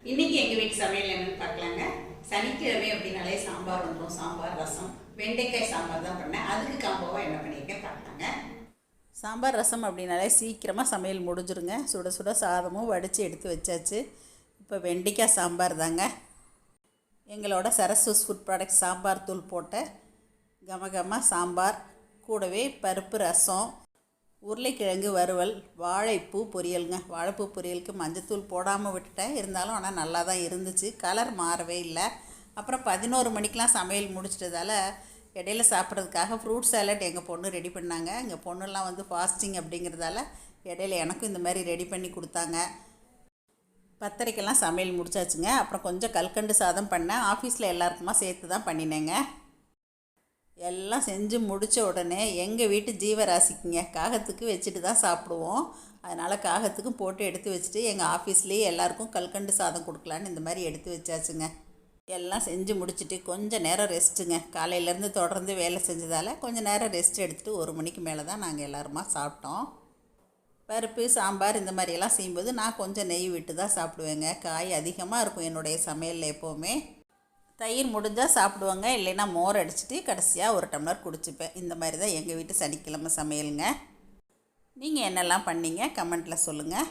இன்னைக்கு எங்கள் வீட்டு சமையல் என்னன்னு பார்க்கலாங்க. சனிக்கிழமை அப்படின்னாலே சாம்பார் வந்துடும். சாம்பார், ரசம், வெண்டைக்காய் சாம்பார் தான் பண்ணேன். அதுக்கு காம்போவாக என்ன பண்ணியிருக்கேன் பார்க்கலாங்க. சாம்பார் ரசம் அப்படின்னாலே சீக்கிரமாக சமையல் முடிஞ்சிருங்க. சுட சுட சாதமும் வடித்து எடுத்து வச்சாச்சு. இப்போ வெண்டைக்காய் சாம்பார் தாங்க. எங்களோட சரஸ்வஸ் ஃபுட் ப்ராடக்ட் சாம்பார் தூள் போட்ட கமகமா சாம்பார், கூடவே பருப்பு ரசம், உருளைக்கிழங்கு வறுவல், வாழைப்பூ பொரியலுங்க. வாழைப்பூ பொரியலுக்கு மஞ்சத்தூள் போடாமல் விட்டுட்டேன், இருந்தாலும் ஆனால் நல்லா தான் இருந்துச்சு. கலர் மாறவே இல்லை. அப்புறம் 11 மணிக்கெலாம் சமையல் முடிச்சிட்டதால் இடையில சாப்பிட்றதுக்காக ஃப்ரூட் சாலட் எங்கள் பொண்ணு ரெடி பண்ணாங்க. எங்கள் பொண்ணுலாம் வந்து ஃபாஸ்டிங் அப்படிங்கிறதால இடையில எனக்கும் இந்த மாதிரி ரெடி பண்ணி கொடுத்தாங்க. 10:30க்கெல்லாம் சமையல் முடிச்சாச்சுங்க. அப்புறம் கொஞ்சம் கல்கண்டு சாதம் பண்ணேன். ஆஃபீஸில் எல்லாருக்குமா சேர்த்து தான் பண்ணினேங்க. எல்லாம் செஞ்சு முடித்த உடனே எங்கள் வீட்டு ஜீவராசிக்குங்க காகத்துக்கு வச்சுட்டு தான் சாப்பிடுவோம். அதனால் காகத்துக்கும் போட்டு எடுத்து வச்சுட்டு எங்கள் ஆஃபீஸ்லேயே எல்லாேருக்கும் கல்கண்டு சாதம் கொடுக்கலான்னு இந்த மாதிரி எடுத்து வச்சாச்சுங்க. எல்லாம் செஞ்சு முடிச்சுட்டு கொஞ்சம் நேரம் ரெஸ்ட்டுங்க. காலையிலேருந்து தொடர்ந்து வேலை செஞ்சதால் கொஞ்சம் நேரம் ரெஸ்ட் எடுத்துகிட்டு 1 மணிக்கு மேலே தான் நாங்கள் எல்லாருமா சாப்பிட்டோம். பருப்பு சாம்பார் இந்த மாதிரியெல்லாம் செய்யும்போது நான் கொஞ்சம் நெய் விட்டு தான் சாப்பிடுவேங்க. காய் அதிகமாக இருக்கும் என்னுடைய சமையலில் எப்போவுமே. தயிர் முடிஞ்சால் சாப்பிடுவாங்க, இல்லைன்னா மோர் அடிச்சுட்டு கடைசியாக 1 டம்ளர் குடிச்சுப்பேன். இந்த மாதிரி தான் எங்கள் வீட்டு சனிக்கிழமை சமையலுங்க. நீங்கள் என்னெல்லாம் பண்ணீங்க கமெண்ட்டில் சொல்லுங்கள்.